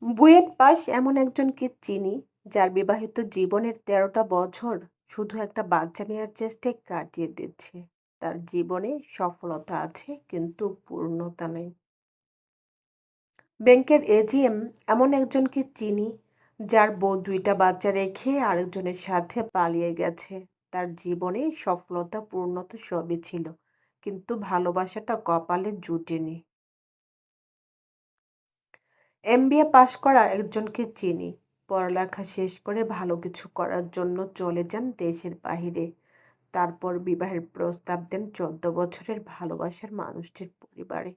BUET pass এমন একজনকে চিনি যার বিবাহিত জীবনের ১৩টা বছর শুধু একটা বাচ্চা নেওয়ার চেষ্টায় কাটিয়ে দিচ্ছে। তার জীবনে সফলতা আছে কিন্তু পূর্ণতা নেই। ব্যাংকের এজিএম এমন একজনকে চিনি যার বউ ২টা বাচ্চা রেখে আরেকজনের সাথে পালিয়ে গেছে। তার জীবনে সফলতা পূর্ণতা সবই ছিল, কিন্তু ভালোবাসাটা কপালে জুটেনি। এমবিএ পাশ করা একজনকে চিনি, পড়ালেখা শেষ করে ভালো কিছু করার জন্য চলে যান দেশের বাহিরে। তারপর বিবাহের প্রস্তাব দেন ১৪ বছরের ভালোবাসার মানুষটির পরিবারে।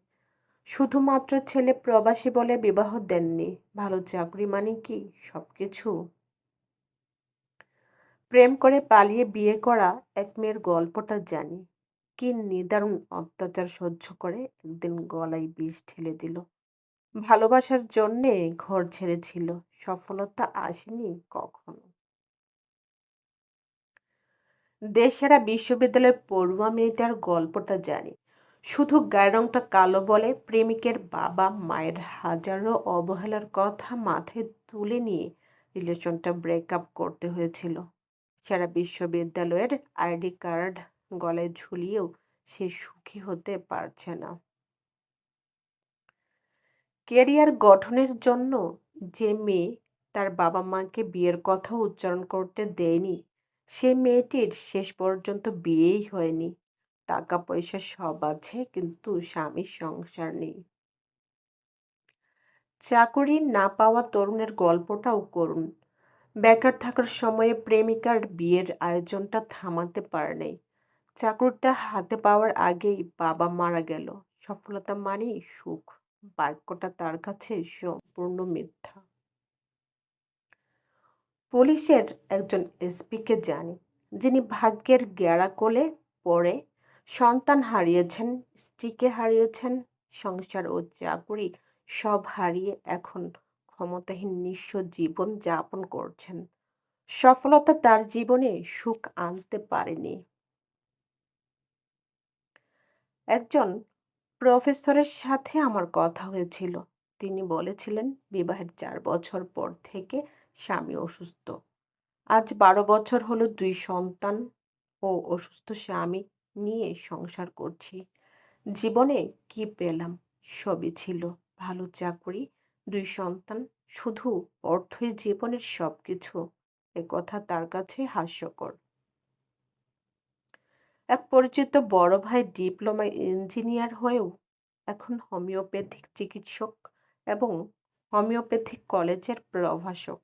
শুধুমাত্র ছেলে প্রবাসী বলে বিবাহ দেননি। ভালো চাকরি মানে কি সবকিছু? প্রেম করে পালিয়ে বিয়ে করা এক মেয়ের গল্পটা জানি। কি নিদারুণ অত্যাচার সহ্য করে একদিন গলায় বিষ ঢেলে দিল। ভালোবাসার জন্যে ঘর ছেড়েছিল, সফলতা আসেনি কখনো। দেশসেরা বিশ্ববিদ্যালয়ের পড়ুয়া মেয়েটার গল্পটা জানি। শুধু গায়ের রংটা কালো বলে প্রেমিকের বাবা মায়ের হাজারো অবহেলার কথা মাথায় তুলে নিয়ে রিলেশনটা ব্রেকআপ করতে হয়েছিল। সারা বিশ্ববিদ্যালয়ের আইডি কার্ড গলায় ঝুলিয়েও সে সুখী হতে পারছে না। কেরিয়ার গঠনের জন্য যে মেয়ে তার বাবা মাকে বিয়ের কথা উচ্চারণ করতে দেয়নি, সে মেয়েটির শেষ পর্যন্ত বিয়েই হয়নি। টাকা পয়সা সব আছে কিন্তু স্বামীর সংসার নেই। চাকরি না পাওয়া তরুণের গল্পটাও করুন। বেকার থাকার সময়ে প্রেমিকার বিয়ের আয়োজনটা থামাতে পারে নাই। চাকরিটা হাতে পাওয়ার আগেই বাবা মারা গেল। সফলতা মানেই সুখ, বাক্যটা তার কাছে সম্পূর্ণ মিথ্যা। পুলিশের একজন এসপিকে জানি, যিনি ভাগ্যের গ্যাড়াকলে পড়ে সন্তান হারিয়েছেন, স্ত্রীকে হারিয়েছেন, সংসার ও চাকুরি সব হারিয়ে এখন ক্ষমতাহীন নিঃস্ব জীবন যাপন করছেন। সফলতা তার জীবনে সুখ আনতে পারেনি। একজন প্রফেসরের সাথে আমার কথা হয়েছিল। তিনি বলেছিলেন বিবাহের ৪ বছর পর থেকে স্বামী অসুস্থ। আজ ১২ বছর হলো ২ সন্তান ও অসুস্থ স্বামী নিয়ে সংসার করছি। জীবনে কি পেলাম? সবই ছিল। ভালো চাকরি, ২ সন্তান, শুধু অর্থই জীবনের সবকিছু। একথা তার কাছে হাস্যকর। এক পরিচিত বড় ভাই ডিপ্লোমা ইঞ্জিনিয়ার হয়েও এখন হোমিওপ্যাথিক চিকিৎসক এবং হোমিওপ্যাথিক কলেজের প্রভাষক।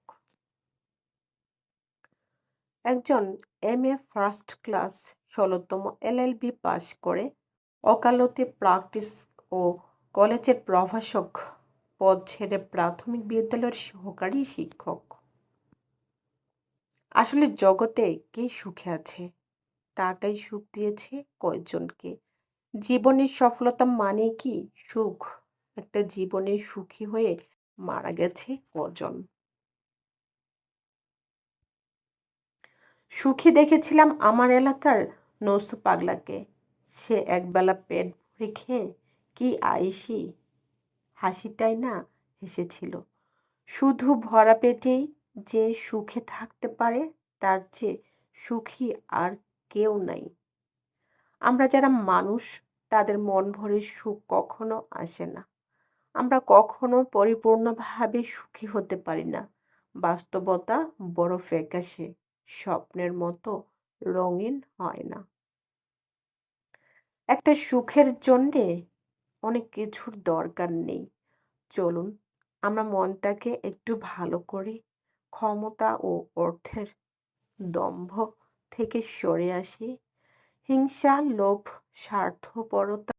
একজন এমএ ফার্স্ট ক্লাস ১৬তম এলএলবি পাশ করে ওকালতি প্র্যাকটিস ও কলেজের প্রভাষক পদ ছেড়ে প্রাথমিক বিদ্যালয়ের সহকারী শিক্ষক। আসলে জগতে কে সুখে আছে? টাকাই সুখ দিয়েছে কয়জনকে? জীবনের সফলতা মানে কি সুখ? একটা জীবনে সুখী হয়ে মারা গেছে কজন? সুখী দেখেছিলাম আমার এলাকার নসু পাগলাকে। সে একবেলা পেট ভরে খেয়ে কি আয়েসি হাসিটাই না হেসেছিল। শুধু ভরা পেটেই যে সুখে থাকতে পারে তার চেয়ে সুখী আর কেউ নাই। আমরা যারা মানুষ, তাদের মন ভরে সুখ কখনো আসে না। আমরা কখনো পরিপূর্ণভাবে সুখী হতে পারি না। বাস্তবতা বড় ফ্যাকাশে, স্বপ্নের মতো রঙিন হয় না। একটা সুখের জন্যে অনেক কিছুর দরকার নেই। চলুন আমরা মনটাকে একটু ভালো করি, ক্ষমতা ও অর্থের দম্ভ থেকে সরে আসি। হিংসা, লোভ, স্বার্থপরতা